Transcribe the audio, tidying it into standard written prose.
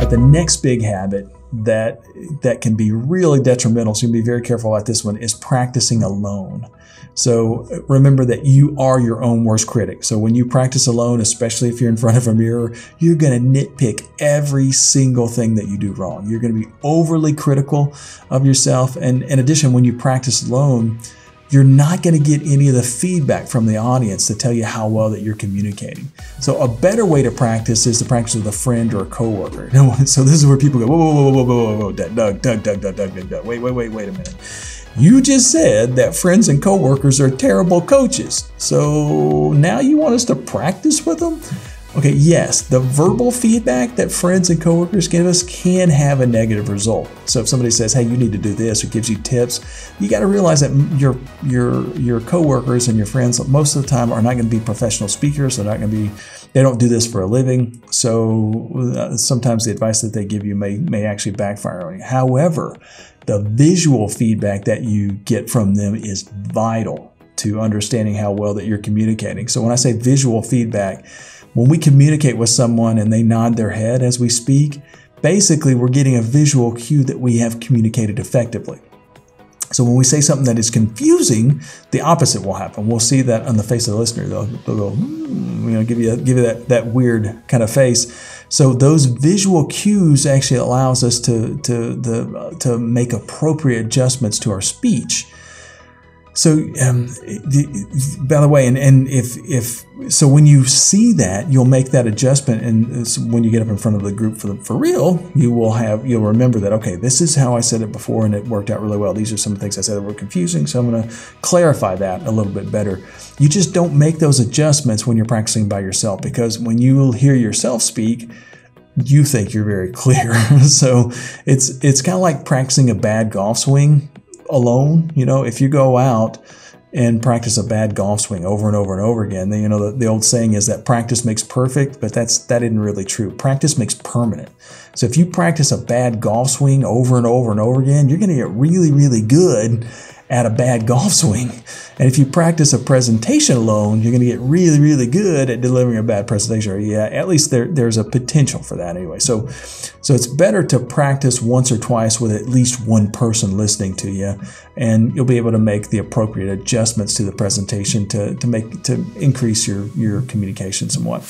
The next big habit that can be really detrimental, so you can be very careful about this one, is practicing alone. So remember that you are your own worst critic. So when you practice alone, especially if you're in front of a mirror, you're going to nitpick every single thing that you do wrong. You're going to be overly critical of yourself. And in addition, when you practice alone, you're not going to get any of the feedback from the audience to tell you how well that you're communicating. So a better way to practice is to practice with a friend or a coworker. So this is where people go, whoa, Doug, wait a minute. You just said that friends and coworkers are terrible coaches. So now you want us to practice with them? Okay, yes, the verbal feedback that friends and coworkers give us can have a negative result. So if somebody says, hey, you need to do this, or gives you tips, you got to realize that your coworkers and your friends most of the time are not going to be professional speakers. They don't do this for a living. So sometimes the advice that they give you may actually backfire on you. However, the visual feedback that you get from them is vital to understanding how well that you're communicating. So when I say visual feedback, when we communicate with someone and they nod their head as we speak, basically we're getting a visual cue that we have communicated effectively. So when we say something that is confusing, the opposite will happen. We'll see that on the face of the listener. They'll go, give you that weird kind of face. So those visual cues actually allows us to make appropriate adjustments to our speech. So, by the way, so when you see that, you'll make that adjustment, and when you get up in front of the group for real, you'll remember that, okay, this is how I said it before, and it worked out really well. These are some things I said that were confusing, so I'm going to clarify that a little bit better. You just don't make those adjustments when you're practicing by yourself, because when you hear yourself speak, you think you're very clear. So it's kind of like practicing a bad golf swing alone. If you go out and practice a bad golf swing over and over and over again, then the old saying is that practice makes perfect, but that isn't really true. Practice makes permanent. So if you practice a bad golf swing over and over and over again, you're going to get really, really good at a bad golf swing. And if you practice a presentation alone, you're going to get really, really good at delivering a bad presentation. Or at least there's a potential for that anyway. So it's better to practice once or twice with at least one person listening to you, and you'll be able to make the appropriate adjustments to the presentation to increase your communication somewhat.